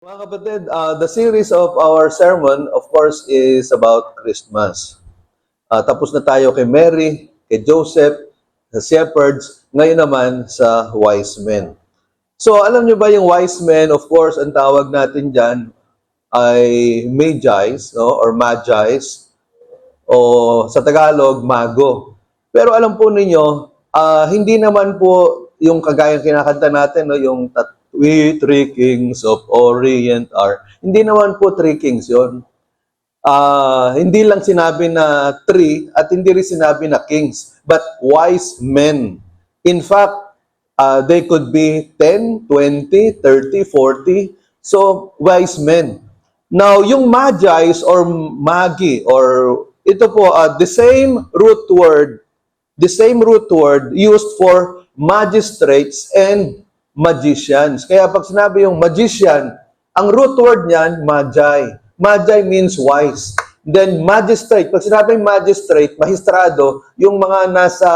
Mga kapatid, the series of our sermon, of course, is about Christmas. Tapos na tayo kay Mary, kay Joseph, sa shepherds, ngayon naman sa wise men. So, alam niyo ba yung wise men, of course, ang tawag natin dyan ay Magi's, no? Or Magi's, o sa Tagalog, Mago. Pero alam po ninyo, hindi naman po yung kagayang kinakanta natin, no? Yung We Three Kings of Orient are. Hindi naman po Three Kings yon. Hindi lang sinabi na three at hindi rin sinabi na kings, but wise men. In fact, they could be 10, 20, 30, 40. So, wise men. Now, yung Magi's or Magi or ito po, the same root word used for magistrates and magicians. Kaya pag sinabi yung magician, ang root word niyan, magi. Magi means wise. Then magistrate, pag sinabing magistrate, mahistrado, yung mga nasa,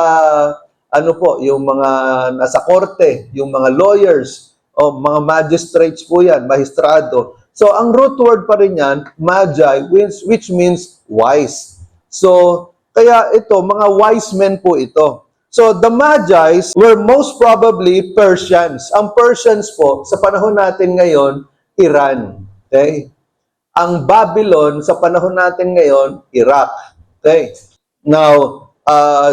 yung mga nasa korte, yung mga lawyers, o mga magistrates po yan, mahistrado. So, ang root word pa rin yan, magi, which means wise. So, kaya ito, mga wise men po ito. So, the Magi's were most probably Persians. Ang Persians po, sa panahon natin ngayon, Iran. Okay? Ang Babylon, sa panahon natin ngayon, Iraq. Okay? Now,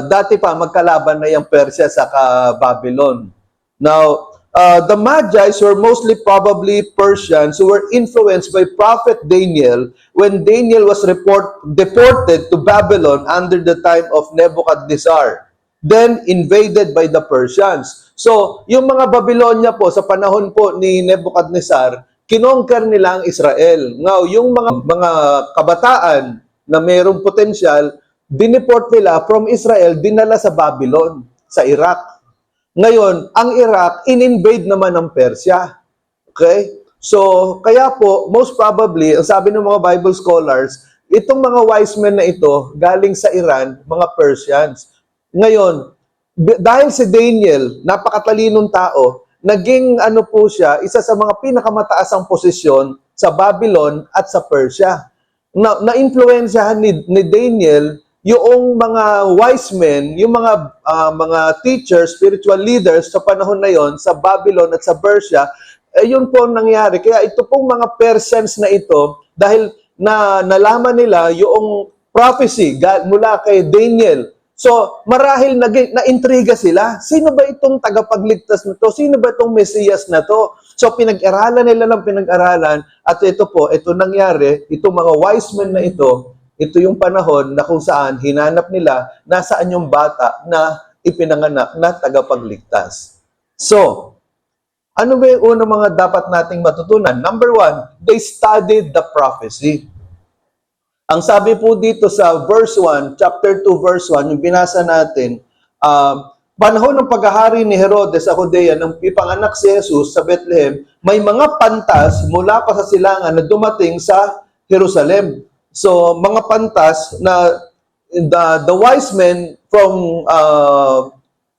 dati pa, magkalaban na yung Persia sa Babylon. Now, the Magi's were mostly probably Persians who were influenced by Prophet Daniel when Daniel was deported to Babylon under the time of Nebuchadnezzar, then invaded by the Persians. So, yung mga Babylonia po, sa panahon po ni Nebuchadnezzar, kinonquer nila ang Israel. Now, yung mga kabataan na mayroong potensyal, dineport nila from Israel, dinala sa Babylon, sa Iraq. Ngayon, ang Iraq, in-invade naman ng Persia. Okay? So, kaya po, most probably, ang sabi ng mga Bible scholars, itong mga wise men na ito, galing sa Iran, mga Persians. Ngayon, dahil si Daniel, napakatalinong tao, naging po siya, isa sa mga pinakamataasang posisyon sa Babylon at sa Persia. Na-influensyahan ni Daniel yung mga wise men, yung mga teachers, spiritual leaders sa panahon na yon sa Babylon at sa Persia, yun po ang nangyari. Kaya ito pong mga Persians na ito, dahil nalaman nila yung prophecy mula kay Daniel. So, marahil na-intriga sila. Sino ba itong tagapagligtas na to? Sino ba itong Mesiyas na to? So, pinag-aralan nila ng pinag-aralan. At ito po, ito nangyari, itong mga wise men na ito yung panahon na kung saan hinanap nila nasaan yung bata na ipinanganak na tagapagligtas. So, ano ba yung unang mga dapat nating matutunan? Number one, they studied the prophecy. Ang sabi po dito sa verse 1, chapter 2, verse 1, yung binasa natin, panahon ng paghahari ni Herodes sa Judea nang ipanganak si Jesus sa Bethlehem, may mga pantas mula pa sa silangan na dumating sa Jerusalem. So, mga pantas na the wise men from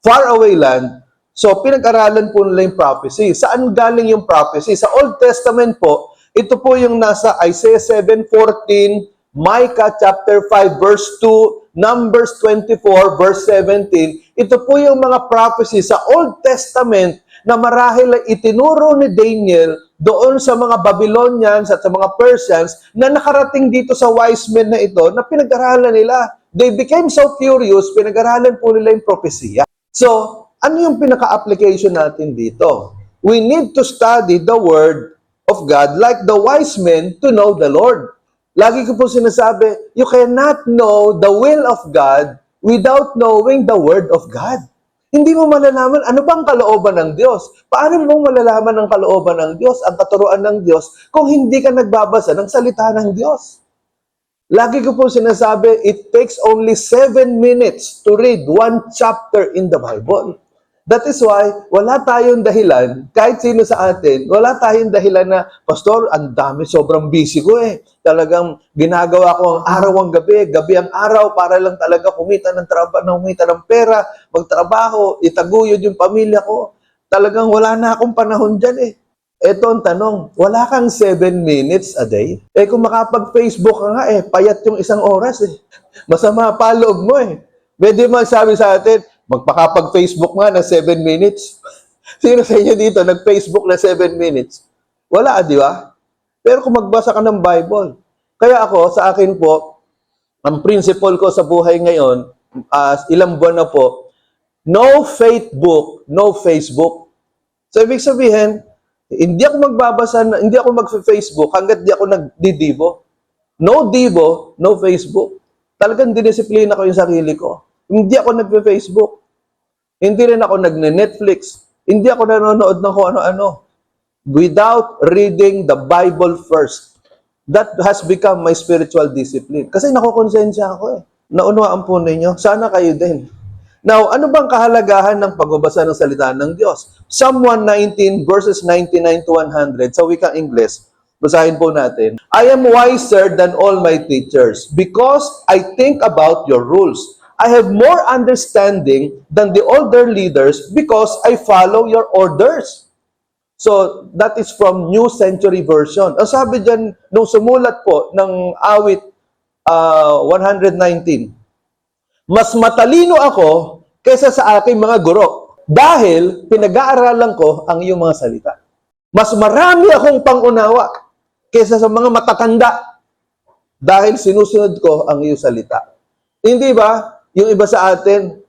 far away land, so pinag-aralan po nila yung prophecy. Saan galing yung prophecy? Sa Old Testament po, ito po yung nasa Isaiah 7:14, Micah chapter 5 verse 2, Numbers 24 verse 17. Ito po yung mga prophecy sa Old Testament na marahil itinuro ni Daniel doon sa mga Babylonians at sa mga Persians na nakarating dito sa wise men na ito na pinag-aralan nila. They became so curious, pinag-aralan po nila yung propesya. So, ano yung pinaka-application natin dito? We need to study the Word of God like the wise men to know the Lord. Lagi ko po sinasabi, you cannot know the will of God without knowing the Word of God. Hindi mo malalaman ano bang kalooban ng Diyos. Paano mo malalaman ang kalooban ng Diyos, ang katuruan ng Diyos, kung hindi ka nagbabasa ng salita ng Diyos? Lagi ko po sinasabi, it takes only 7 minutes to read one chapter in the Bible. That is why, wala tayong dahilan, kahit sino sa atin, wala tayong dahilan na, Pastor, ang dami, sobrang busy ko eh. Talagang ginagawa ko ang araw ang gabi, gabi ang araw, para lang talaga kumita ng pera, magtrabaho, itaguyod yung pamilya ko. Talagang wala na akong panahon dyan eh. Ito ang tanong, wala kang 7 minutes a day? Eh kung makapag-Facebook ka nga payat yung 1 oras eh. Masama pa loob mo eh. Pwede magsabi sa atin, magpakapag-Facebook nga na 7 minutes. Sino sa inyo dito nag-Facebook na 7 minutes? Wala, di ba? Pero kung magbasa ka ng Bible. Kaya ako, sa akin po, ang principle ko sa buhay ngayon, ilang buwan na po, no faith book, no Facebook. So, ibig sabihin, hindi ako magbabasa, hindi ako mag-Facebook hanggat di ako nagdi-divo. No divo, no Facebook. Talagang dinisiplina ko yung sarili ko. Hindi ako nagpe-Facebook. Hindi rin ako nagne-Netflix. Hindi ako nanonood ng kung ano-ano. Without reading the Bible first. That has become my spiritual discipline. Kasi nakukonsensya ako eh. Naunawaan po ninyo. Sana kayo din. Now, ano bang kahalagahan ng pagbabasa ng salita ng Diyos? Psalm 119 verses 99 to 100 sa wikang English. Basahin po natin. I am wiser than all my teachers because I think about your rules. I have more understanding than the older leaders because I follow your orders. So, that is from New Century Version. Ang sabi dyan, nung sumulat po ng awit 119, mas matalino ako kaysa sa aking mga guro dahil pinag-aaralan ko ang iyong mga salita. Mas marami akong pangunawa kaysa sa mga matatanda dahil sinusunod ko ang iyong salita. Hindi ba? Yung iba sa atin,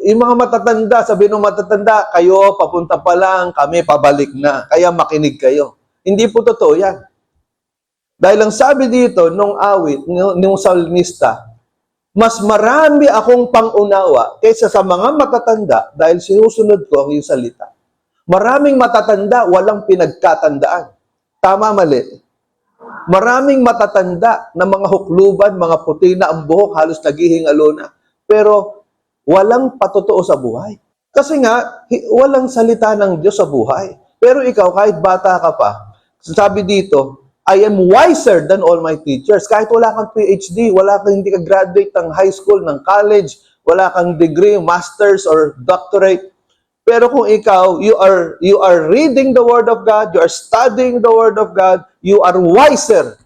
yung mga matatanda, sabi ng matatanda, kayo papunta pa lang, kami pabalik na. Kaya makinig kayo. Hindi po totoo yan. Dahil ang sabi dito, nung awit, nung salmista, mas marami akong pangunawa kaysa sa mga matatanda dahil sinusunod ko ang iyong salita. Maraming matatanda, walang pinagkatandaan. Tama, mali. Maraming matatanda na mga hukluban, mga puti na ang buhok, halos naghihingalo na. Pero walang patotoo sa buhay. Kasi nga, walang salita ng Diyos sa buhay. Pero ikaw, kahit bata ka pa, sabi dito, I am wiser than all my teachers. Kahit wala kang PhD, hindi ka graduate ng high school, ng college, wala kang degree, master's, or doctorate. Pero kung ikaw, you are reading the Word of God, you are studying the Word of God, you are wiser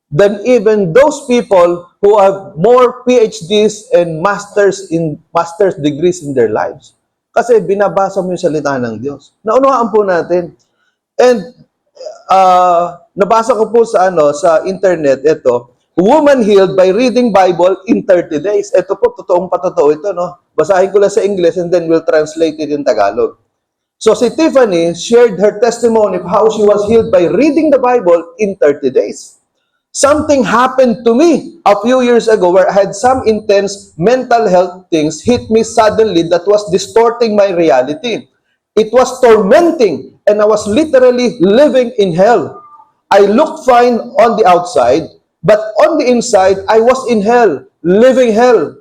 than even those people who have more PhDs and master's degrees in their lives. Kasi binabasa mo yung salita ng Diyos. Naunawaan po natin. And nabasa ko po sa internet ito, woman healed by reading Bible in 30 days. Ito po, totoong patotoo ito, no? Basahin ko lang sa English and then we'll translate it in Tagalog. So si Tiffany shared her testimony of how she was healed by reading the Bible in 30 days. Something happened to me a few years ago where I had some intense mental health things hit me suddenly that was distorting my reality. It was tormenting and I was literally living in hell. I looked fine on the outside, but on the inside, I was in hell, living hell.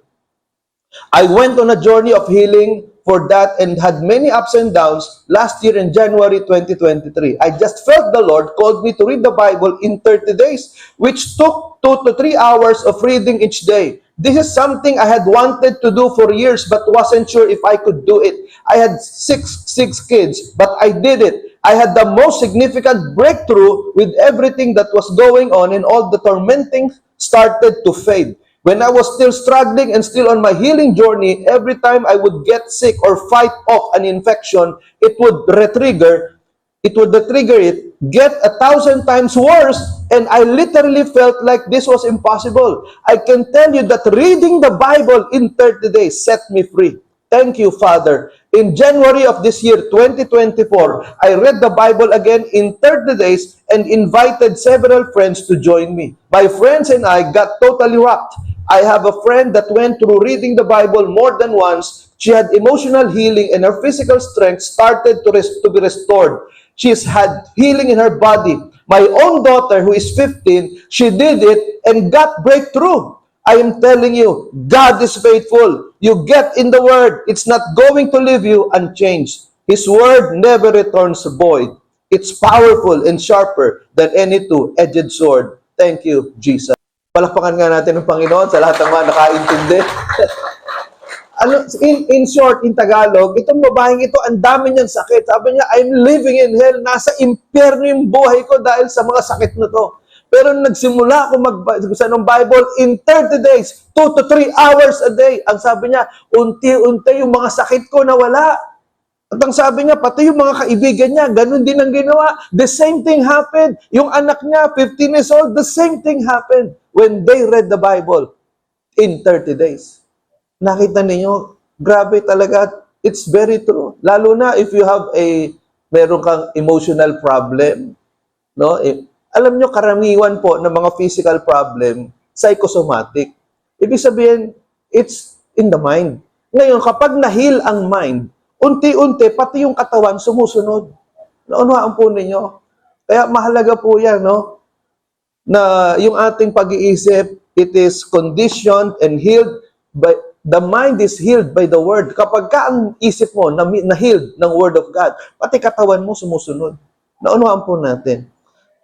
I went on a journey of healing for that and had many ups and downs last year in January 2023. I just felt the Lord called me to read the Bible in 30 days, which took 2 to 3 hours of reading each day. This is something I had wanted to do for years but wasn't sure if I could do it. I had six kids, but I did it. I had the most significant breakthrough with everything that was going on and all the tormenting started to fade. When I was still struggling and still on my healing journey, every time I would get sick or fight off an infection, it would re-trigger it, get 1,000 times worse, and I literally felt like this was impossible. I can tell you that reading the Bible in 30 days set me free. Thank you, Father. In January of this year, 2024, I read the Bible again in 30 days and invited several friends to join me. My friends and I got totally rocked. I have a friend that went through reading the Bible more than once. She had emotional healing and her physical strength started to be restored. She's had healing in her body. My own daughter, who is 15, she did it and got breakthrough. I am telling you, God is faithful. You get in the Word, it's not going to leave you unchanged. His Word never returns void. It's powerful and sharper than any two-edged sword. Thank you, Jesus. Palakpakan nga natin ng Panginoon sa lahat ng mga nakaintindi. In short, in Tagalog, itong babaeng ito, ang dami niyang sakit. Sabi niya, I'm living in hell. Nasa impyerno yung buhay ko dahil sa mga sakit na to. Pero nagsimula ako magbasa ng Bible in 30 days, 2 to 3 hours a day. Ang sabi niya, unti-unti yung mga sakit ko nawala. At ang sabi niya, pati yung mga kaibigan niya, ganun din ang ginawa. The same thing happened. Yung anak niya, 15 years old, the same thing happened when they read the Bible in 30 days. Nakita ninyo, grabe talaga. It's very true. Lalo na if you have meron kang emotional problem, no? Alam nyo, karamiwan po ng mga physical problem, psychosomatic. Ibig sabihin, it's in the mind. Ngayon, kapag na-heal ang mind, unti-unti, pati yung katawan sumusunod. Naunawaan po ninyo. Kaya mahalaga po yan, no? Na yung ating pag-iisip, it is conditioned and healed by the mind is healed by the word. Kapag ka ang isip mo na-healed ng word of God, pati katawan mo sumusunod. Naunawaan po natin.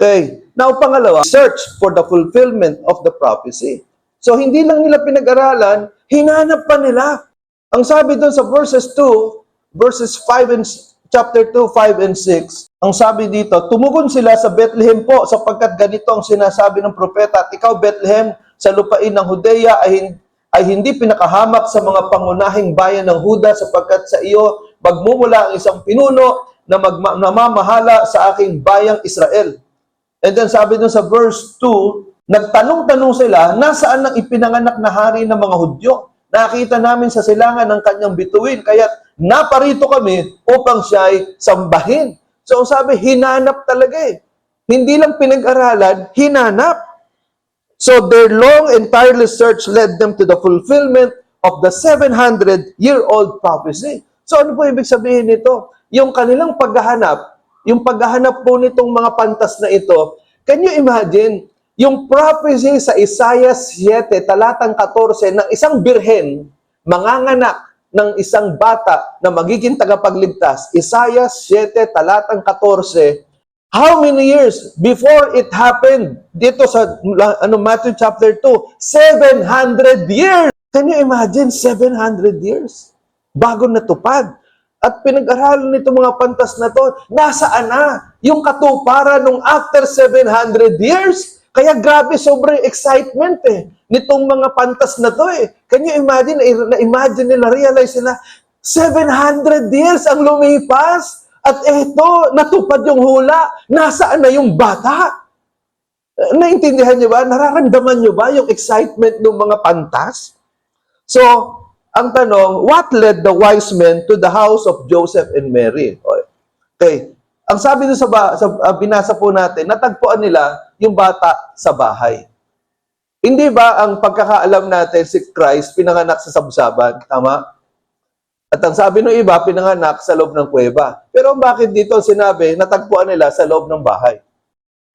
Okay. Now, pangalawa, search for the fulfillment of the prophecy. So, hindi lang nila pinag-aralan, hinanap pa nila. Ang sabi doon sa verses 5 and chapter 2, 5 and 6, ang sabi dito, tumugon sila sa Bethlehem po sapagkat ganito ang sinasabi ng propeta, at ikaw, Bethlehem, sa lupain ng Judea ay hindi pinakahamak sa mga pangunahing bayan ng Huda sapagkat sa iyo magmumula ang isang pinuno na namamahala sa aking bayang Israel. And then sabi dun sa verse 2, nagtanong-tanong sila, nasaan ang ipinanganak na hari ng mga Hudyo? Nakita namin sa silangan ng kanyang bituin, kaya naparito kami upang siya ay sambahin. So sabi, hinanap talaga eh. Hindi lang pinag-aralan, hinanap. So their long and tireless search led them to the fulfillment of the 700-year-old prophecy. So ano po ibig sabihin nito? Yung kanilang paghahanap, yung paghahanap po nitong mga pantas na ito, can you imagine, yung prophecy sa Isaiah 7, talatang 14, ng isang birhen, manganganak ng isang bata na magiging tagapagligtas, Isaiah 7, talatang 14, how many years before it happened? Dito sa Matthew chapter 2, 700 years! Can you imagine 700 years? Bago natupad. At pinag-aralan nito mga pantas na to, nasaan na yung katuparan nung after 700 years? Kaya grabe, sobrang excitement nitong mga pantas na to Can you imagine, na-imagine nila, realize nila, 700 years ang lumipas at eto, natupad yung hula, nasaan na yung bata? Naintindihan niyo ba? Nararamdaman niyo ba yung excitement ng mga pantas? So, ang tanong, what led the wise men to the house of Joseph and Mary? Okay. Ang sabi doon sa binasa po natin, natagpuan nila yung bata sa bahay. Hindi ba ang pagkakaalam natin si Christ pinanganak sa sabsaban? Tama? At ang sabi ng iba, pinanganak sa loob ng kuweba. Pero bakit dito sinabi, natagpuan nila sa loob ng bahay?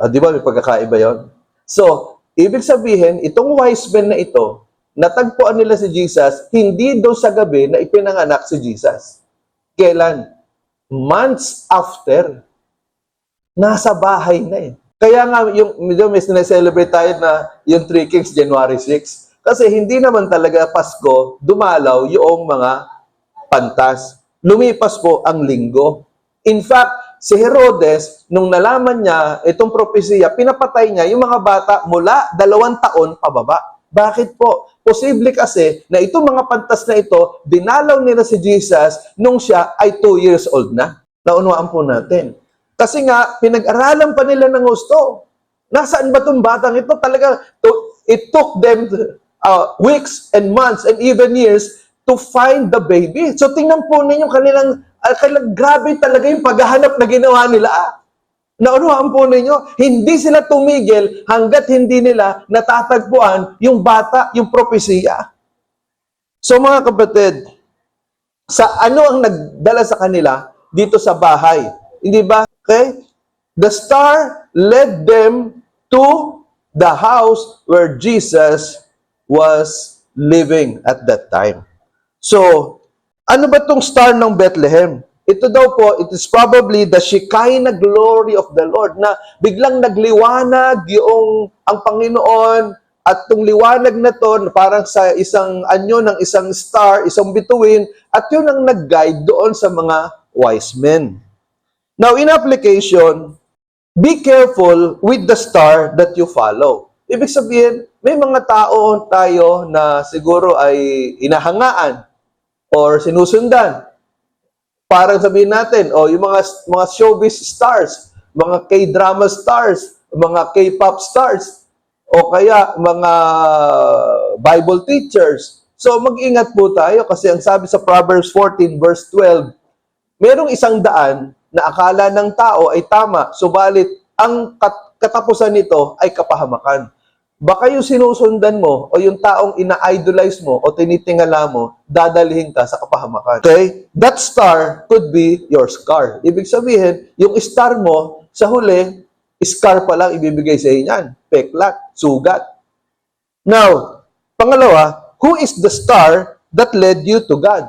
Di ba may pagkakaiba yon? So, ibig sabihin, itong wise men na ito, natagpuan nila si Jesus, hindi doon sa gabi na ipinanganak si Jesus. Kailan? Months after. Nasa bahay na Kaya nga, may sineselebrate tayo na yung Three Kings, January 6. Kasi hindi naman talaga Pasko, dumalaw yung mga pantas. Lumipas po ang linggo. In fact, si Herodes, nung nalaman niya itong propesiya, pinapatay niya yung mga bata mula 2 taon pababa. Bakit po? Posible kasi na itong mga pantas na ito, dinalaw nila si Jesus nung siya ay 2 years old na. Naunawaan po natin. Kasi nga, pinag-aralan pa nila ng gusto. Nasaan ba itong batang ito? Talaga, it took them weeks and months and even years to find the baby. So tingnan po ninyo kanilang grabe talaga yung paghahanap na ginawa nila. Naunawaan po ninyo, hindi sila tumigil hanggat hindi nila natatagpuan yung bata, yung propesiya. So mga kapatid, sa ano ang nagdala sa kanila dito sa bahay? Hindi ba? Okay? The star led them to the house where Jesus was living at that time. So, ano ba tong star ng Bethlehem? Ito daw po, it is probably the Shekinah glory of the Lord na biglang nagliwanag ang Panginoon at itong liwanag na to, parang sa isang anyo ng isang star, isang bituin, at yun ang nag-guide doon sa mga wise men. Now, in application, be careful with the star that you follow. Ibig sabihin, may mga tao tayo na siguro ay inahangaan or sinusundan. Parang sabihin natin, yung mga showbiz stars, mga K-drama stars, mga K-pop stars, o kaya mga Bible teachers. So mag-ingat po tayo kasi ang sabi sa Proverbs 14 verse 12, merong isang daan na akala ng tao ay tama, subalit ang katapusan nito ay kapahamakan. Baka yung sinusundan mo o yung taong ina-idolize mo o tinitingala mo, dadalhin ka sa kapahamakan. Okay? That star could be your scar. Ibig sabihin, yung star mo, sa huli, scar pa lang ibibigay sa inyan. Peklat, sugat. Now, pangalawa, who is the star that led you to God?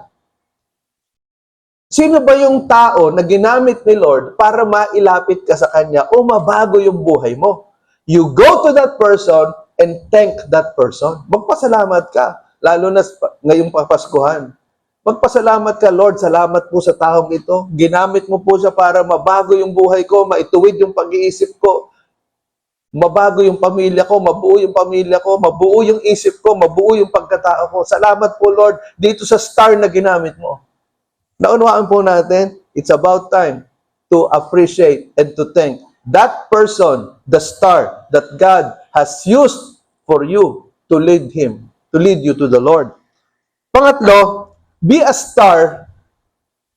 Sino ba yung tao na ginamit ni Lord para mailapit ka sa Kanya o mabago yung buhay mo? You go to that person and thank that person. Magpasalamat ka, lalo na ngayong Papaskuhan. Magpasalamat ka, Lord, salamat po sa taong ito. Ginamit mo po siya para mabago yung buhay ko, maituwid yung pag-iisip ko, mabago yung pamilya ko, mabuo yung pamilya ko, mabuo yung isip ko, mabuo yung pagkatao ko. Salamat po, Lord, dito sa star na ginamit mo. Naunawaan po natin, it's about time to appreciate and to thank that person, the star that God has used for you to lead you to the Lord. Pangatlo, be a star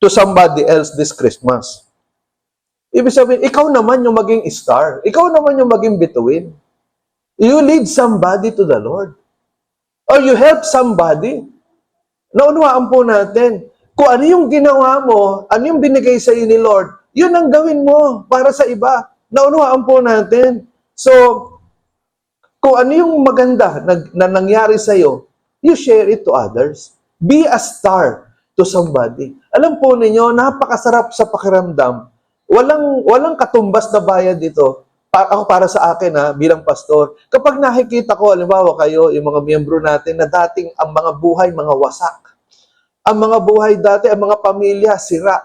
to somebody else this Christmas. Ibig sabihin, ikaw naman yung maging star. Ikaw naman yung maging bituin. You lead somebody to the Lord. Or you help somebody. Naunawaan po natin, kung ano yung ginawa mo, ano yung binigay sa iyo ni Lord, yun ang gawin mo para sa iba. Naunawaan po natin. So, kung ano yung maganda na nangyari sa iyo, you share it to others. Be a star to somebody. Alam po ninyo, napakasarap sa pakiramdam. Walang katumbas na bayad dito. Ako para sa akin bilang pastor. Kapag nakikita ko, halimbawa kayo, yung mga miyembro natin na dating ang mga buhay, mga wasak. Ang mga buhay dati, ang mga pamilya, sira.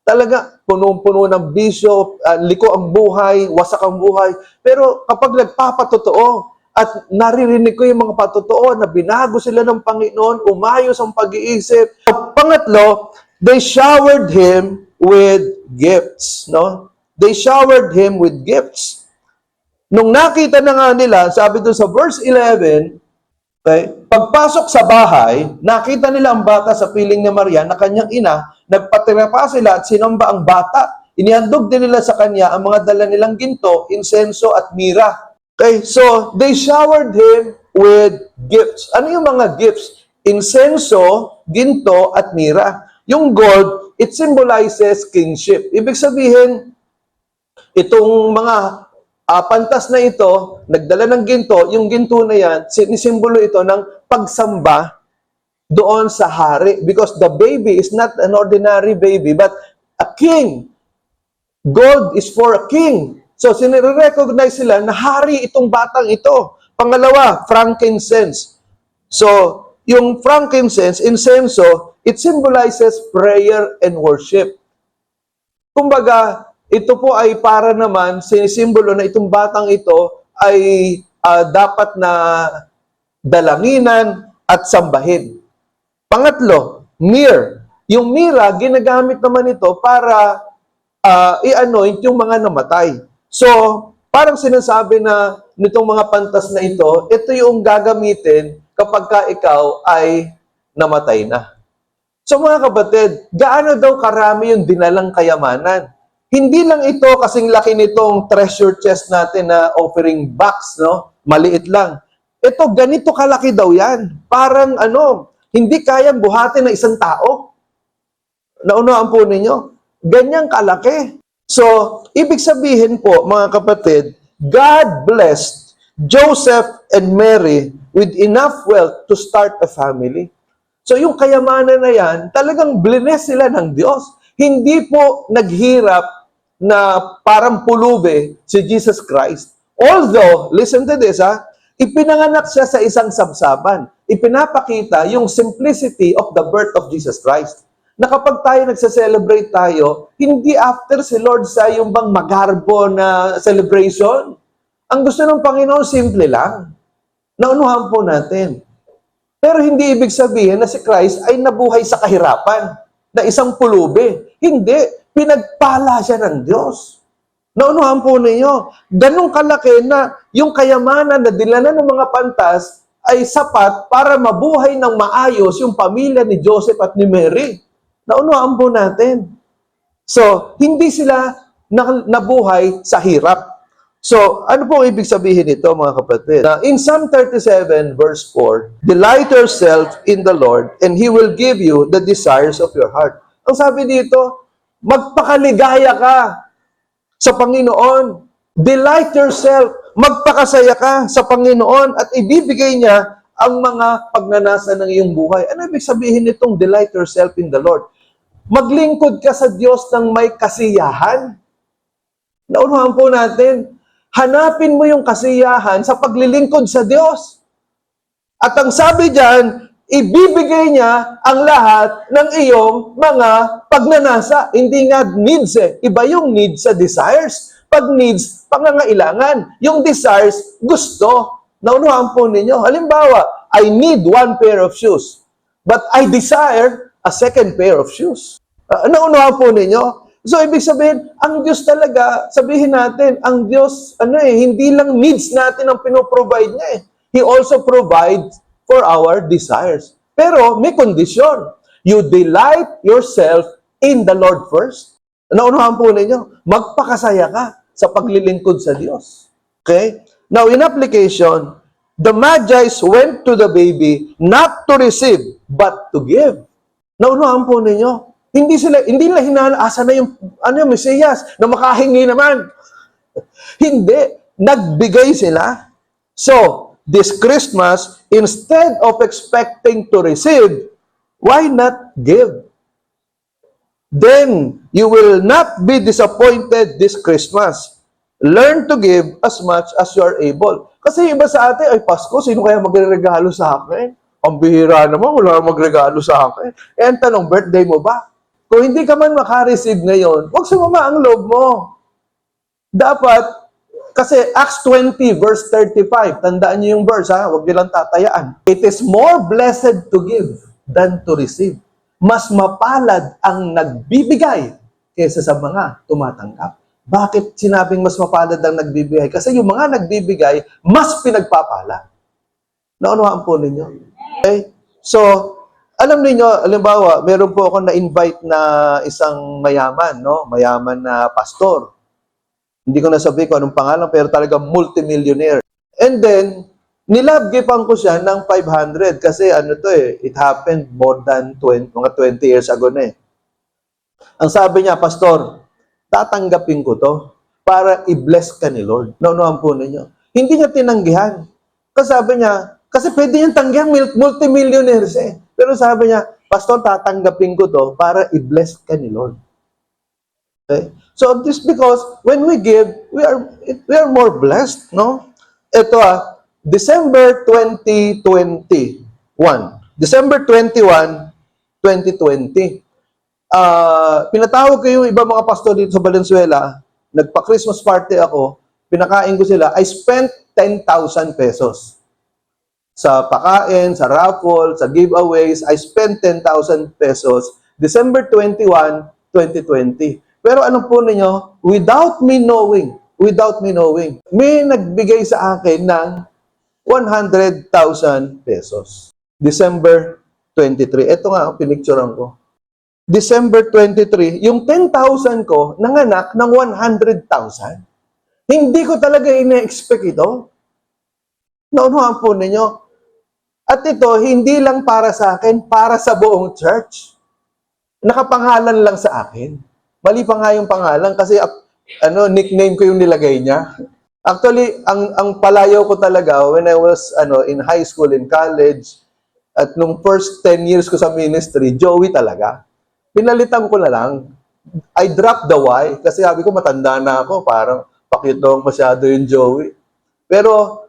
Talaga, puno-puno ng bisyo, liko ang buhay, wasak ang buhay. Pero kapag nagpapatotoo, at naririnig ko yung mga patotoo na binago sila ng Panginoon, umayos ang pag-iisip. Pangatlo, they showered him with gifts. No? They showered him with gifts. Nung nakita na nga nila, sabi doon sa verse 11, okay, pagpasok sa bahay, nakita nila ang bata sa piling ni Maria na kanyang ina, nagpatira pa sila at sinamba ang bata. Inihandog din nila sa kanya ang mga dala nilang ginto, insenso at mira. Okay, so they showered him with gifts. Ano yung mga gifts? Insenso, ginto, at mira. Yung gold, it symbolizes kingship. Ibig sabihin, itong mga pantas na ito, nagdala ng ginto, yung ginto na yan, sinisimbolo ito ng pagsamba doon sa hari. Because the baby is not an ordinary baby, but a king. Gold is for a king. So, sinire-recognize sila na hari itong batang ito. Pangalawa, frankincense. So, yung frankincense, incenso, it symbolizes prayer and worship. Kumbaga, ito po ay para naman, sinisimbolo na itong batang ito ay dapat na dalanginan at sambahin. Pangatlo, myrrh. Yung mira, ginagamit naman ito para i-anoint yung mga namatay. So, parang sinasabi na nitong mga pantas na ito yung gagamitin kapag ka ikaw ay namatay na. So mga kapatid, gaano daw karami yung dinalang kayamanan? Hindi lang ito kasing laki nitong treasure chest natin na offering box, no? Maliit lang. Ito, ganito kalaki daw yan. Parang hindi kayang buhatin ng isang tao. Naunawaan po ninyo? Ganyang kalaki. So, ibig sabihin po, mga kapatid, God blessed Joseph and Mary with enough wealth to start a family. So, yung kayamanan na yan, talagang bless sila ng Diyos. Hindi po naghirap na parang pulube si Jesus Christ. Although, listen to this, Ipinanganak siya sa isang sabsaban. Ipinapakita yung simplicity of the birth of Jesus Christ. Na kapag tayo nagsa-celebrate tayo, hindi after si Lord sa yung bang magarbo na celebration. Ang gusto ng Panginoon, simple lang. Naunuhan po natin. Pero hindi ibig sabihin na si Christ ay nabuhay sa kahirapan, na isang pulubi. Hindi. Pinagpala siya ng Diyos. Naunuhan po ninyo. Ganong kalaki na yung kayamanan na dinala ng mga pantas ay sapat para mabuhay ng maayos yung pamilya ni Joseph at ni Mary. Naunuhan po natin. So, hindi sila nabuhay sa hirap. So, ano po ibig sabihin nito, mga kapatid? In Psalm 37, verse 4, "Delight yourself in the Lord, and He will give you the desires of your heart." Ang sabi dito, magpakaligaya ka sa Panginoon. Delight yourself. Magpakasaya ka sa Panginoon at ibibigay niya ang mga pagnanasa ng iyong buhay. Ano ibig sabihin nitong delight yourself in the Lord? Maglingkod ka sa Diyos ng may kasiyahan. Naunahan po natin, hanapin mo yung kasiyahan sa paglilingkod sa Diyos. At ang sabi diyan, ibibigay niya ang lahat ng iyong mga pagnanasa. Hindi nga needs eh. Iba yung needs sa desires. Pag needs, pangangailangan. Yung desires, gusto. Naunuhan po ninyo. Halimbawa, I need one pair of shoes. But I desire a second pair of shoes. Naunuhan po ninyo. So, ibig sabihin, ang Diyos talaga, sabihin natin, ang Diyos, hindi lang needs natin ang pinoprovide niya eh. He also provides for our desires. Pero may kondisyon. You delight yourself in the Lord first. Naunahan po ninyo, magpakasaya ka sa paglilingkod sa Diyos. Okay? Now, in application, the Magi's went to the baby not to receive, but to give. Naunahan po ninyo, hindi nila hinaasa na yung Mesiyas na makahingi naman. Hindi. Nagbigay sila. So, this Christmas, instead of expecting to receive, why not give? Then, you will not be disappointed this Christmas. Learn to give as much as you are able. Kasi iba sa atin, ay Pasko, sino kaya magre-regalo sa akin? Ang bihira naman, wala magregalo sa akin. Eh, ang tanong, birthday mo ba? Kung hindi ka man makareceive ngayon, huwag sumama ang loob mo. Dapat, kasi Acts 20 verse 35, tandaan niyo yung verse ha, huwag niyo lang tatayaan. It is more blessed to give than to receive. Mas mapalad ang nagbibigay kaysa sa mga tumatanggap. Bakit sinabing mas mapalad ang nagbibigay? Kasi yung mga nagbibigay, mas pinagpapala. Naunuhan po ninyo. Okay? So, alam niyo, halimbawa, meron po ako na-invite na isang mayaman, no? Mayaman na pastor. Hindi ko nasabi kung anong pangalan, pero talagang multimillionaire. And then, nilabgipan ko siya ng 500 kasi it happened more than mga 20 years ago na eh. Ang sabi niya, Pastor, tatanggapin ko to para i-bless ka ni Lord. Naunuhan po ninyo. Hindi niya tinanggihan. Kasi sabi niya, kasi pwede niyang tanggihan multimillionaires eh. Pero sabi niya, Pastor, tatanggapin ko to para i-bless ka ni Lord. Okay? So, this because when we give, we are more blessed, no? Ito December 2021. December 21, 2020. Pinatawag ko yung iba mga pastor dito sa Valenzuela, nagpa-Christmas party ako, pinakain ko sila, I spent 10,000 pesos. Sa pakain, sa raffle, sa giveaways, I spent 10,000 pesos. December 21, 2020. Pero ano po ninyo, without me knowing, may nagbigay sa akin ng 100,000 pesos. December 23. Ito nga, pinicturean ko. December 23, yung 10,000 ko, nanganak ng 100,000. Hindi ko talaga ina-expect ito. Naunuhan po ninyo. At ito, hindi lang para sa akin, para sa buong church. Nakapangalan lang sa akin. Mali pa nga yung pangalan kasi nickname ko yung nilagay niya. Actually, ang palayaw ko talaga when I was in high school, in college, at nung first 10 years ko sa ministry, Joey talaga. Pinalitan ko na lang. I dropped the Y kasi sabi ko matanda na ako, parang pakitong masyado yung Joey. Pero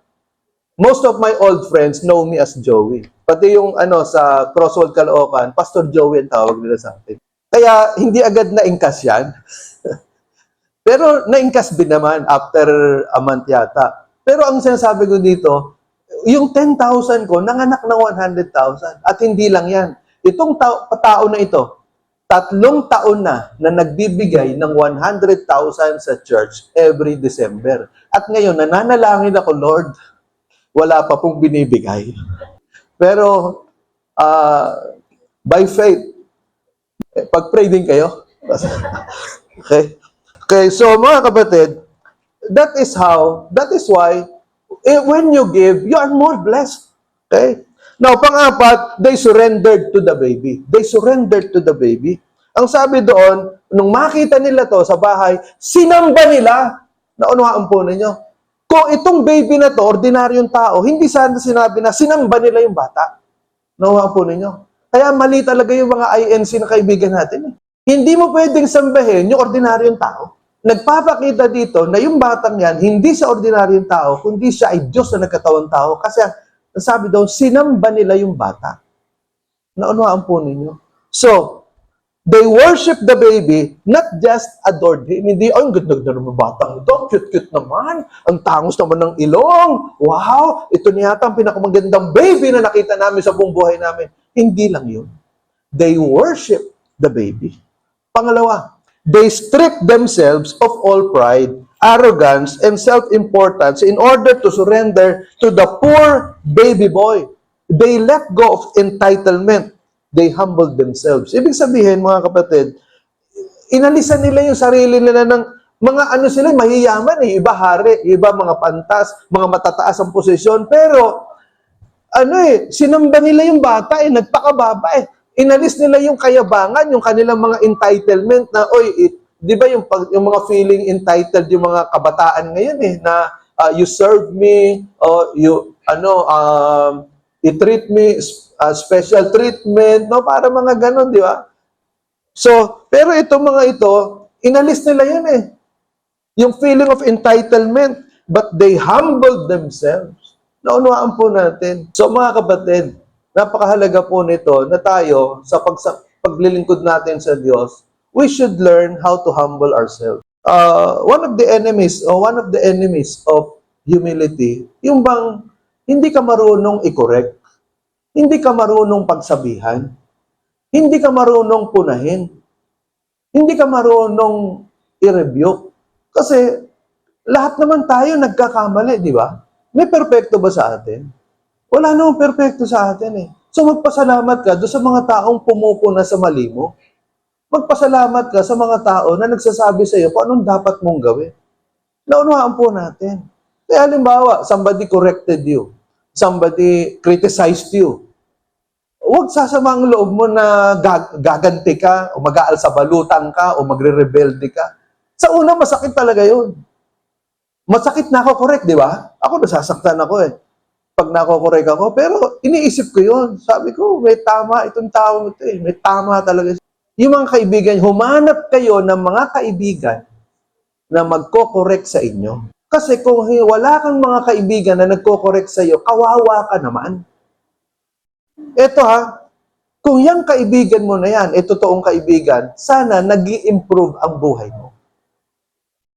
most of my old friends know me as Joey. Pati yung sa Crosswalk Caloocan, Pastor Joey ang tawag nila sa akin. Kaya hindi agad na-ingkas yan. Pero na-ingkas din naman after a month yata. Pero ang sinasabi ko dito, yung 10,000 ko, nanganak ng 100,000. At hindi lang yan. Itong tao na ito, 3 taon na nagbibigay ng 100,000 sa church every December. At ngayon, nananalangin ako, Lord, wala pa pong binibigay. Pero, by faith, pag-pray din kayo. Okay? Okay, so mga kapatid, that is why, when you give, you are more blessed. Okay? Now, pang-apat, they surrendered to the baby. They surrendered to the baby. Ang sabi doon, nung makita nila to sa bahay, sinamba nila. Naunawaan po ninyo. Kung itong baby na to, ordinaryong tao, hindi sana sinabi na sinamba nila yung bata. Naunawaan po ninyo. Kaya mali talaga yung mga INC na kaibigan natin. Hindi mo pwedeng sambahin yung ordinaryong tao. Nagpapakita dito na yung batang yan, hindi sa ordinaryong tao, kundi siya ay Diyos na nagkatawang tao. Kasi sabi daw, sinamba nila yung bata. Naunawaan po ninyo. So, they worship the baby, not just adored him. Hindi, ang ganda-ganda naman batang ito. Cute-cute naman. Ang tangos naman ng ilong. Wow, ito niya yata ang pinakamagandang baby na nakita namin sa buong buhay namin. Hindi lang yun. They worship the baby. Pangalawa, they strip themselves of all pride, arrogance, and self-importance in order to surrender to the poor baby boy. They let go of entitlement. They humbled themselves. Ibig sabihin, mga kapatid, inalisan nila yung sarili nila ng mga sila, mahiyaman eh. Iba hari, iba mga pantas, mga matataas ang posisyon. Pero, sinamba nila yung bata nagpakababa Inalis nila yung kayabangan, yung kanilang mga entitlement na, di ba yung mga feeling entitled yung mga kabataan ngayon na you serve me, or i-treat me, special treatment, no? Para mga ganon, di ba? So, pero itong mga ito, inalis nila yun Yung feeling of entitlement, but they humbled themselves. Naunawaan po natin. So, mga kapatid, napakahalaga po nito na tayo sa paglilingkod natin sa Diyos, we should learn how to humble ourselves. One of the enemies of humility, yung bang hindi ka marunong i-correct, hindi ka marunong pagsabihan, hindi ka marunong punahin, hindi ka marunong i-rebuke. Kasi lahat naman tayo nagkakamali, di ba? May perpekto ba sa atin? Wala namang perpekto sa atin So magpasalamat ka doon sa mga taong pumupuna sa mali mo. Magpasalamat ka sa mga tao na nagsasabi sa iyo kung anong dapat mong gawin. Naunawaan po natin. Kaya halimbawa, somebody corrected you. Somebody criticized you. Huwag sasama ang loob mo na gaganti ka, o mag-aalsabalutan ka, o magre-rebelde ka. Sa una, masakit talaga yun. Masakit na ako correct, di ba? Ako nasasaktan ako pag nako-correct ako, pero iniisip ko yun. Sabi ko, may tama itong tao ito May tama talaga. Yung mga kaibigan, humanap kayo ng mga kaibigan na magko-correct sa inyo. Kasi kung wala kang mga kaibigan na nagko-correct sa iyo, kawawa ka naman. Eto kung yung kaibigan mo na yan, totoong kaibigan, sana nag-i-improve ang buhay mo.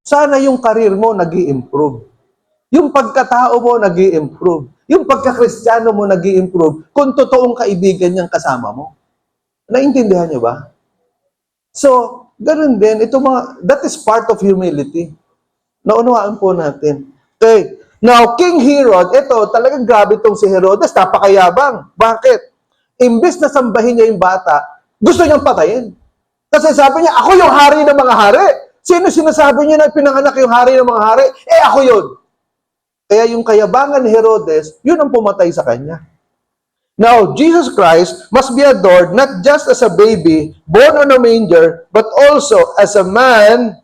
Sana yung karir mo nag-i-improve. Yung pagkatao mo nag-i-improve. Yung pagka-Kristiyano mo nag-i-improve kung totoong kaibigan niyang kasama mo. Naintindihan niyo ba? So, ganun din, that is part of humility. Naunawaan po natin. Okay. Now, King Herod, talagang grabe itong si Herodes, napakayabang. Bakit? Imbes na sambahin niya yung bata, gusto niyang patayin. Kasi sabi niya, ako yung hari ng mga hari. Sino sinasabi niya na pinanganak yung hari ng mga hari? Ako yun. Kaya yung kayabangan ni Herodes, yun ang pumatay sa kanya. Now, Jesus Christ must be adored not just as a baby born on a manger, but also as a man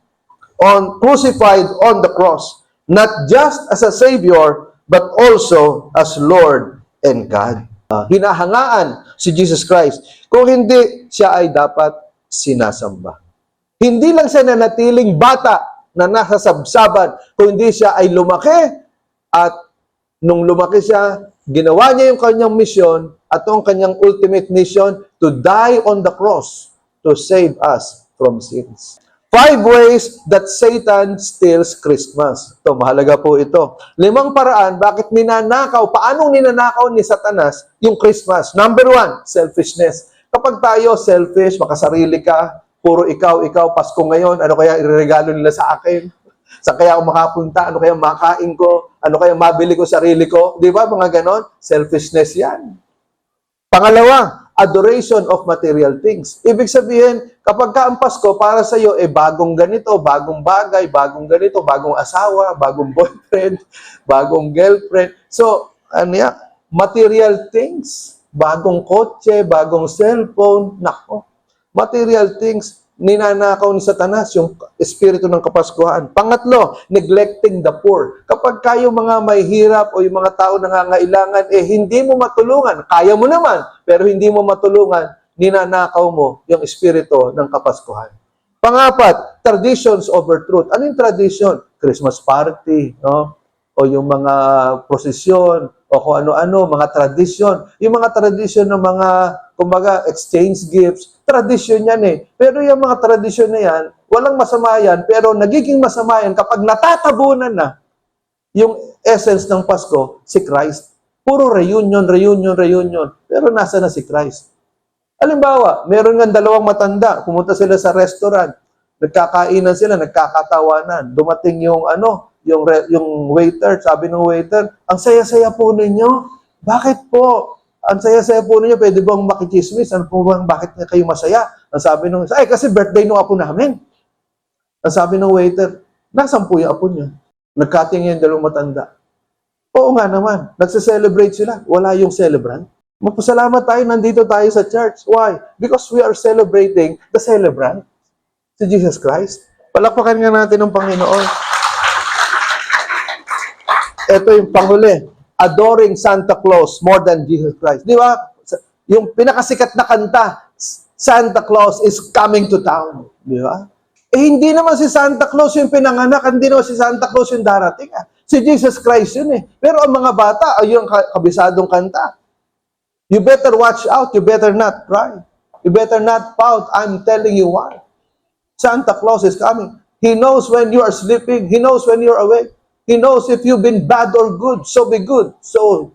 crucified on the cross. Not just as a Savior, but also as Lord and God. Hinahangaan si Jesus Christ. Kung hindi, siya ay dapat sinasamba. Hindi lang siya nanatiling bata na nasa sabsaban, kundi siya ay lumaki at Nung lumaki siya, ginawa niya yung kanyang mission at yung kanyang ultimate mission to die on the cross to save us from sins. 5 ways that Satan steals Christmas. Ito, mahalaga po ito. 5 paraan bakit ninanakaw, paanong ninanakaw ni Satanas yung Christmas. Number 1, selfishness. Kapag tayo selfish, makasarili ka, puro ikaw, Pasko ngayon, ano kaya iregalo nila sa akin? Saan kaya ako makapunta? Ano kaya makain ko? Ano kaya mabili ko sarili ko? Di ba, mga ganon? Selfishness yan. Pangalawa, adoration of material things. Ibig sabihin, kapag ka ang Pasko para sa iyo bagong ganito, bagong bagay, bagong ganito, bagong asawa, bagong boyfriend, bagong girlfriend. So, ano yan? Material things. Bagong kotse, bagong cellphone. Nako. Material things, ninanakaw ni Satanas yung espiritu ng Kapaskuhan. Pangatlo, neglecting the poor. Kapag kayo mga may hirap o yung mga tao nangangailangan, hindi mo matulungan. Kaya mo naman, pero hindi mo matulungan, ninanakaw mo yung espiritu ng Kapaskuhan. Pangapat, traditions over truth. Ano yung tradition? Christmas party, no? O yung mga prosesyon, o kung ano-ano, mga tradisyon. Yung mga tradisyon ng mga, kumbaga, exchange gifts, tradisyon yan eh. Pero yung mga tradisyon na yan, walang masama yan, pero nagiging masama yan kapag natatabunan na yung essence ng Pasko, si Christ. Puro reunion. Pero nasa na si Christ? Halimbawa, meron nga 2 matanda, pumunta sila sa restaurant, nagkakainan sila, nagkakatawanan. Dumating yung yung waiter, sabi ng waiter, ang saya-saya po ninyo. Bakit po? Ang saya-saya po ninyo, pwede bang makichismis? Ano po bang, bakit kayo masaya? Ang sabi ng, kasi birthday ng apo namin. Ang sabi ng waiter, nasan po yung apo niyo? Nagkatingin yung 2 matanda. Oo nga naman, nagse-celebrate sila. Wala yung celebrant. Magpasalamat tayo, nandito tayo sa church. Why? Because we are celebrating the celebrant, si Jesus Christ. Palakpakan nga natin ng Panginoon. Ito yung panghuli. Adoring Santa Claus more than Jesus Christ. Di ba? Yung pinakasikat na kanta, Santa Claus is coming to town. Di ba? Hindi naman si Santa Claus yung pinanganak, hindi naman si Santa Claus yung darating. Si Jesus Christ yun eh. Pero ang mga bata, ayun kabisadong kanta. You better watch out, you better not cry. You better not pout, I'm telling you why. Santa Claus is coming. He knows when you are sleeping, He knows when you're awake. He knows if you've been bad or good, so be good. So,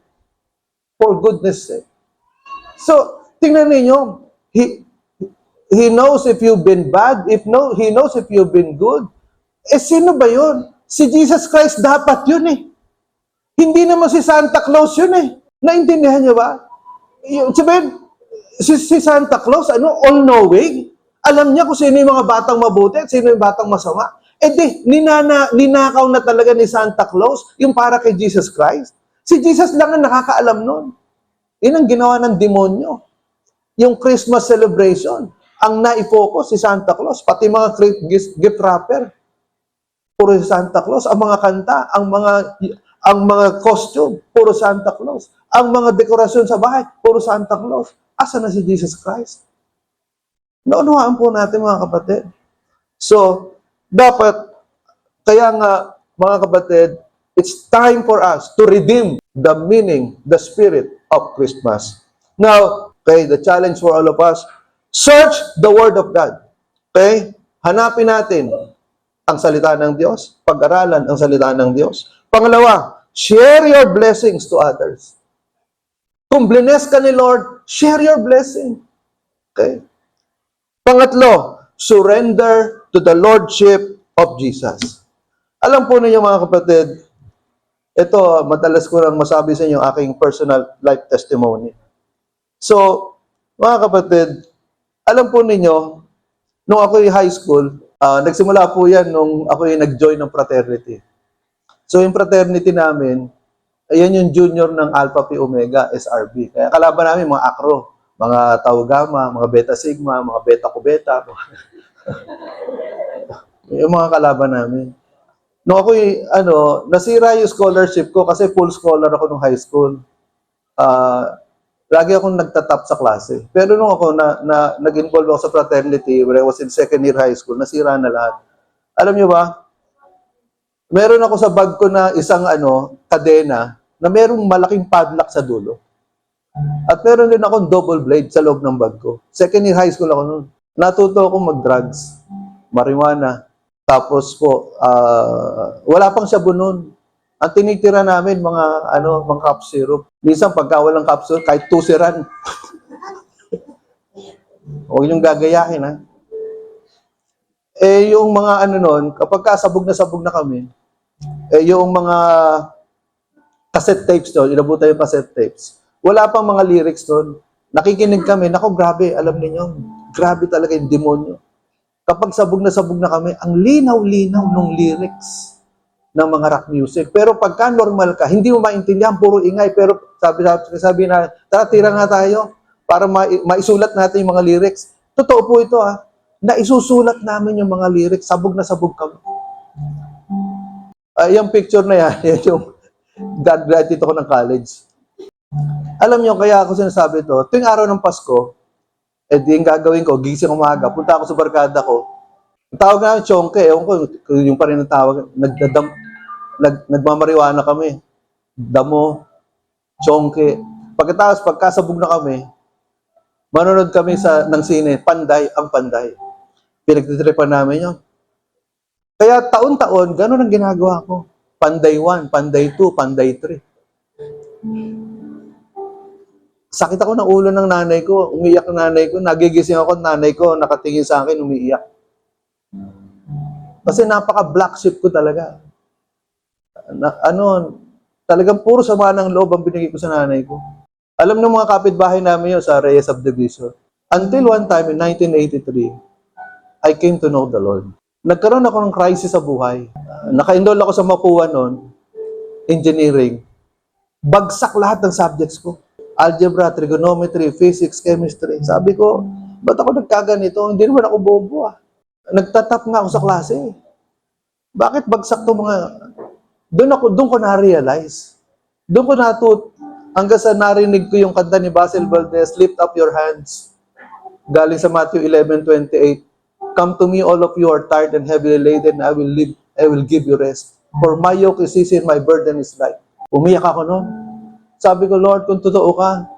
for goodness sake. So, tingnan ninyo, He knows if you've been bad, He knows if you've been good. Sino ba yun? Si Jesus Christ dapat yun eh. Hindi naman si Santa Claus yun eh. Naintindihan niyo ba? Sabihin, si Santa Claus, all-knowing? Alam niya kung sino yung mga batang mabuti at sino yung batang masama. Ninakaw na talaga ni Santa Claus yung para kay Jesus Christ. Si Jesus lang ang nakakaalam nun. Yun ang ginawa ng demonyo. Yung Christmas celebration, ang na-focus si Santa Claus, pati mga gift wrapper. Puro si Santa Claus. Ang mga kanta, ang mga costume, puro Santa Claus. Ang mga dekorasyon sa bahay, puro Santa Claus. Asa na si Jesus Christ? Naunawaan po natin, mga kapatid. So, dapat, kaya nga, mga kapatid, it's time for us to redeem the meaning, the spirit of Christmas. Now, okay, the challenge for all of us, search the Word of God. Okay? Hanapin natin ang salita ng Diyos, pag-aralan ang salita ng Diyos. Pangalawa, share your blessings to others. Kung bless ka ni Lord, share your blessing. Okay? Pangatlo, surrender to the Lordship of Jesus. Alam po ninyo, mga kapatid, ito, madalas ko lang masabi sa inyo aking personal life testimony. So, mga kapatid, alam po ninyo, nung ako'y high school, nagsimula po yan nung ako'y nag-join ng fraternity. So, yung fraternity namin, ayan yung junior ng Alpha Phi Omega, SRB. Kaya kalaban namin mga acro, mga Tau Gamma, mga Beta Sigma, mga Beta Kubeta. Yung mga kalaban namin. Nung ako'y, nasira yung scholarship ko kasi full scholar ako nung high school. Lagi akong nagtatap sa klase. Pero nung ako nag-involve ako sa fraternity when I was in second year high school, nasira na lahat. Alam nyo ba? Meron ako sa bag ko na isang kadena na merong malaking padlock sa dulo. At meron din akong double blade sa loob ng bag ko. Second year high school ako noon. Natuto ako mag-drugs, marijuana. Tapos po, wala pang sabon noon. Ang tinitira namin, mga cough syrup. Minsan, pagka walang cough syrup, kahit tusiran. Huwag yung gagayahin, ha? Eh, yung mga noon, kapag sabog na kami, yung mga cassette tapes doon, inabutan yung cassette tapes, wala pang mga lyrics doon. Nakikinig kami, nako grabe, alam niyo, grabe talaga yung demonyo. Kapag sabog na kami, ang linaw-linaw ng lyrics ng mga rock music. Pero pagka normal ka, hindi mo maintindihan, puro ingay. Pero sabi na, tara, tira nga tayo para maisulat natin yung mga lyrics. Totoo po ito, ha? Na isusulat namin yung mga lyrics, sabog na sabog kami. Yung picture na yan, yan yung graduate ako ng college. Alam nyo, kaya ako sinasabi ito, tuwing araw ng Pasko, di yung gagawin ko, gising umaga, punta ako sa barkada ko. Ang tawag namin chongke, ewan ko, yung pa rin ang tawag, nagmamariwana kami. Damo, chongke. Pagkatapos, pagkasabog na kami, manonood kami ng sine, Panday, ang Panday. Pinagtitripan namin yun. Kaya taon-taon, gano'n ang ginagawa ko. Panday 1, Panday 2, Panday 3. Sakit ako ng ulo ng nanay ko. Umiiyak ng nanay ko. Nagigising ako, nanay ko nakatingin sa akin, umiiyak. Kasi napaka-black sheep ko talaga. Talagang puro sama ng loob ang binigay ko sa nanay ko. Alam ng mga kapitbahay namin yun sa Reyes Subdivision. Until one time in 1983, I came to know the Lord. Nagkaroon ako ng crisis sa buhay. Naka-enroll ako sa Mapua noon, engineering. Bagsak lahat ng subjects ko. Algebra, trigonometry, physics, chemistry. Sabi ko, ba't ako nagkaganito? Hindi naman ako bobo, ah. Nagtatap nga ako sa klase. Bakit bagsak to mga... Doon ko na-realize. Doon ko hanggang sa narinig ko yung kanta ni Basil Valdez, Lift Up Your Hands. Galing sa Matthew 11:28. Come to me, all of you are tired and heavily laden, I will give you rest. For my yoke is easy and my burden is light. Umiyak ako noon. Sabi ko, Lord, kung totoo ka,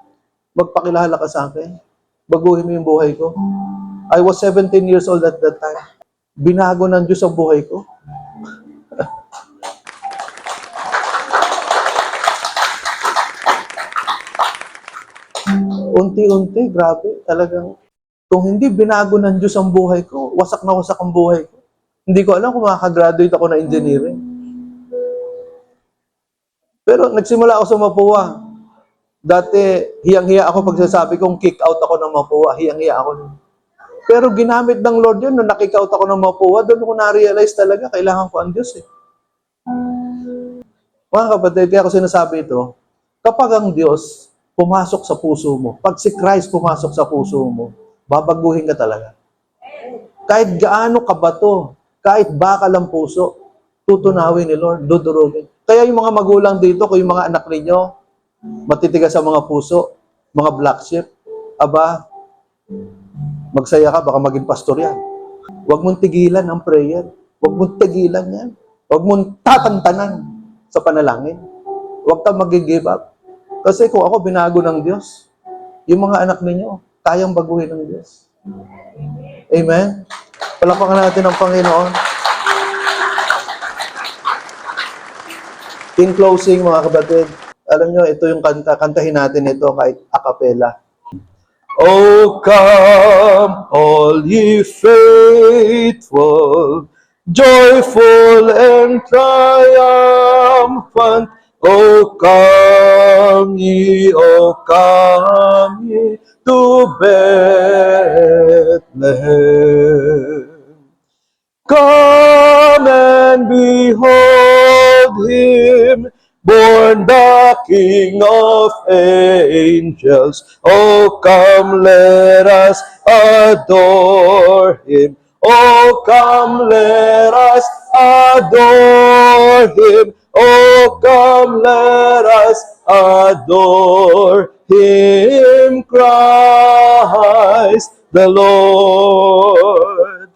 magpakilala ka sa akin. Baguhin mo yung buhay ko. I was 17 years old at that time. Binago ng Diyos ang buhay ko. Unti-unti, grabe. Talagang, kung hindi binago ng Diyos ang buhay ko, wasak na wasak ang buhay ko. Hindi ko alam kung makakagraduate ako na engineering. Pero nagsimula ako sa Mapua. Dati, hiyang-hiya ako pagsasabi kong kick out ako ng Mapua. Hiyang-hiya ako. Pero ginamit ng Lord yun, nung nakick out ako ng Mapua, doon ko na-realize talaga, kailangan ko ang Diyos eh. Mga kapatid, kaya ako sinasabi ito, kapag ang Diyos pumasok sa puso mo, pag si Christ pumasok sa puso mo, babaguhin ka talaga. Kahit gaano kabato, kahit bakal ang puso, tutunawin ni Lord, dudurugin. Kaya yung mga magulang dito, kung yung mga anak ninyo, matitigas sa mga puso, mga black sheep, aba, magsaya ka, baka maging pastor yan. Huwag mong tigilan ang prayer. Huwag mong tigilan yan. Huwag mong tatantanan sa panalangin. Huwag kang mag-give up. Kasi kung ako binago ng Diyos, yung mga anak ninyo, kayang baguhin ng Diyos. Amen? Palakpakan natin ang Panginoon. In closing, mga kapatid, alam nyo, ito yung kantahin natin ito kahit a cappella. Oh, come, all ye faithful, joyful and triumphant. Oh, come ye to Bethlehem. Come and behold him, born the King of angels. Oh, come, let us adore him. Oh, come, let us adore him. Oh, come, let us adore him, Christ the Lord.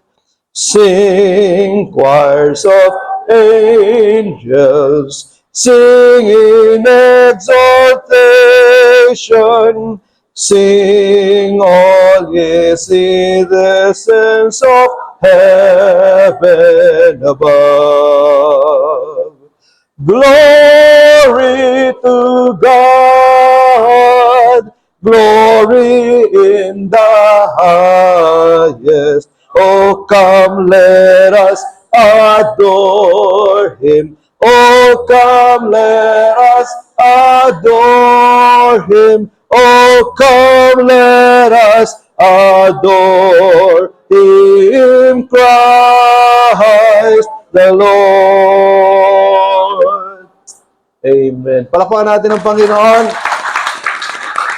Sing, choirs of angels, sing in exaltation. Sing all ye citizens of heaven above. Glory to God, glory in the highest. Oh, come, let us adore Him. Oh, come, let us adore Him. Oh, come, let us adore Him, Christ the Lord. Amen. Palakpakan natin ang Panginoon.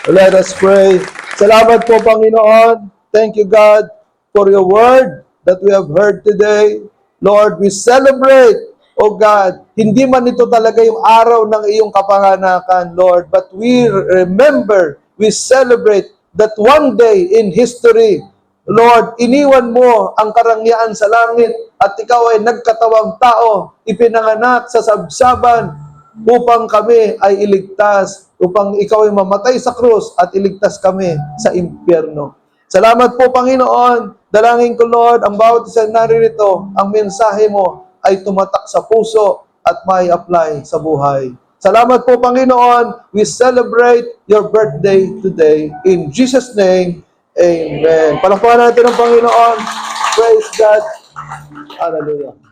Let us pray. Salamat po, Panginoon. Thank you, God, for your word that we have heard today. Lord, we celebrate, oh God, hindi man ito talaga yung araw ng iyong kapanganakan, Lord, but we remember, we celebrate that one day in history, Lord, iniwan mo ang karangyaan sa langit at ikaw ay nagkatawang tao, ipinanganak sa sabsaban upang kami ay iligtas, upang ikaw ay mamatay sa krus at iligtas kami sa impyerno. Salamat po, Panginoon. Dalangin ko, Lord, ang bawat isa naririto, ang mensahe mo ay tumatak sa puso at may apply sa buhay. Salamat po, Panginoon. We celebrate your birthday today. In Jesus' name, amen. Palakpakan natin ang Panginoon. Praise God. Hallelujah.